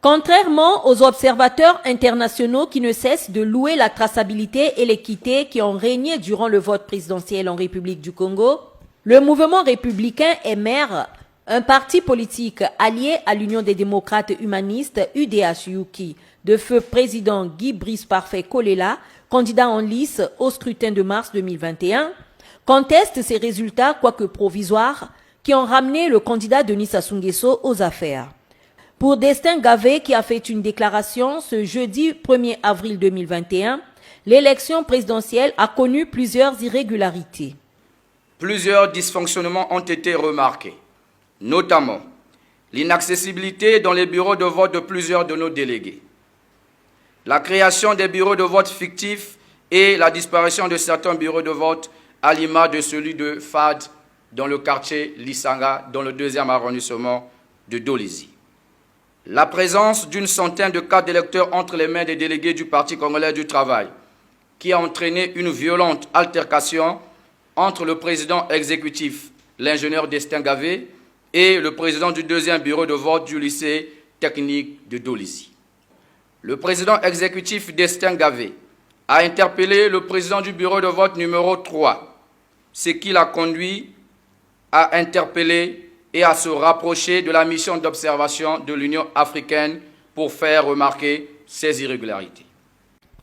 Contrairement aux observateurs internationaux qui ne cessent de louer la traçabilité et l'équité qui ont régné durant le vote présidentiel en République du Congo, le mouvement républicain MR, un parti politique allié à l'Union des démocrates humanistes UDH-UKI, de feu président Guy Brice Parfait Kolela, candidat en lice au scrutin de mars 2021, conteste ces résultats, quoique provisoires, qui ont ramené le candidat Denis Sassou Nguesso aux affaires. Pour Destin Gavé, qui a fait une déclaration ce jeudi 1er avril 2021, l'élection présidentielle a connu plusieurs irrégularités. Plusieurs dysfonctionnements ont été remarqués, notamment l'inaccessibilité dans les bureaux de vote de plusieurs de nos délégués, la création des bureaux de vote fictifs et la disparition de certains bureaux de vote à l'image de celui de FAD dans le quartier Lisanga, dans le 2e arrondissement de Dolisie. La présence d'une centaine de cartes d'électeurs entre les mains des délégués du Parti congolais du travail, qui a entraîné une violente altercation entre le président exécutif, l'ingénieur Destin Gavé, et le président du 2e bureau de vote du lycée technique de Dolisie. Le président exécutif Destin Gavé a interpellé le président du bureau de vote numéro 3, ce qui l'a conduit à interpeller et à se rapprocher de la mission d'observation de l'Union africaine pour faire remarquer ces irrégularités.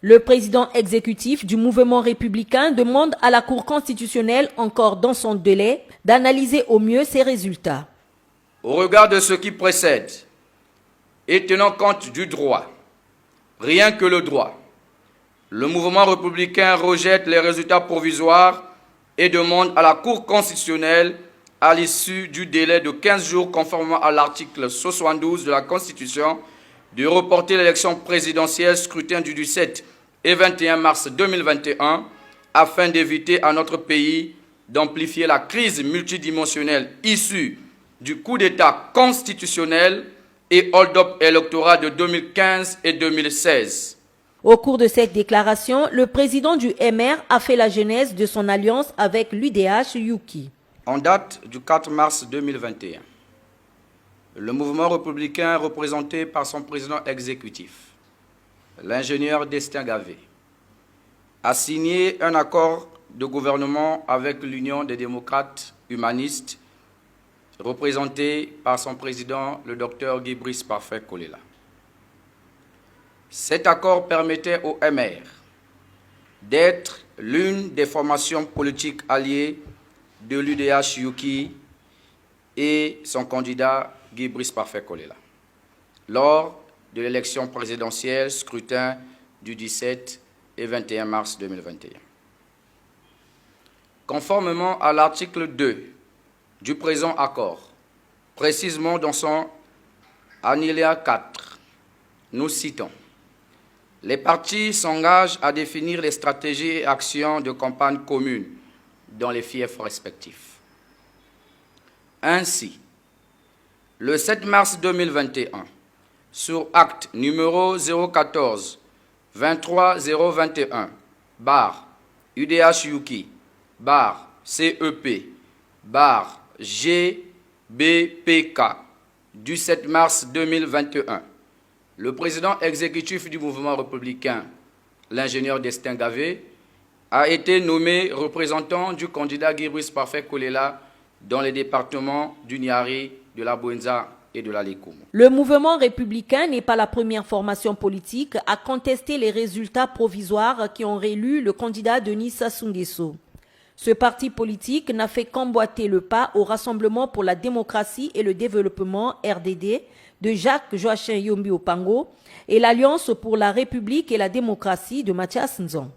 Le président exécutif du mouvement républicain demande à la Cour constitutionnelle, encore dans son délai, d'analyser au mieux ces résultats. Au regard de ce qui précède et tenant compte du droit, rien que le droit, le mouvement républicain rejette les résultats provisoires et demande à la Cour constitutionnelle, à l'issue du délai de 15 jours conformément à l'article 72 de la Constitution, de reporter l'élection présidentielle scrutin du 17 et 21 mars 2021 afin d'éviter à notre pays d'amplifier la crise multidimensionnelle issue du coup d'État constitutionnel et hold-up électoral de 2015 et 2016. Au cours de cette déclaration, le président du MR a fait la genèse de son alliance avec l'UDH-UKI. En date du 4 mars 2021, le mouvement républicain représenté par son président exécutif, l'ingénieur Destin Gavé, a signé un accord de gouvernement avec l'Union des démocrates humanistes, représenté par son président, le Dr Guy Brice Parfait Kolela. Cet accord permettait au MR d'être l'une des formations politiques alliées de l'UDH-UKI et son candidat Guy Brice Parfait Kolela lors de l'élection présidentielle scrutin du 17 et 21 mars 2021. Conformément à l'article 2 du présent accord, précisément dans son alinéa 4, nous citons: les partis s'engagent à définir les stratégies et actions de campagne communes dans les fiefs respectifs. Ainsi, le 7 mars 2021, sur acte numéro 014 23021 UDH-UKI CEP GBPK du 7 mars 2021, le président exécutif du mouvement républicain, l'ingénieur Destin Gavé, a été nommé représentant du candidat Guy Brice Parfait Kolela dans les départements du Niari, de la Bouenza et de la Likoum. Le mouvement républicain n'est pas la première formation politique à contester les résultats provisoires qui ont réélu le candidat Denis Sassou Nguesso. Ce parti politique n'a fait qu'emboîter le pas au Rassemblement pour la démocratie et le développement RDD de Jacques-Joachim Yombi Opango et l'Alliance pour la République et la démocratie de Mathias Nzon.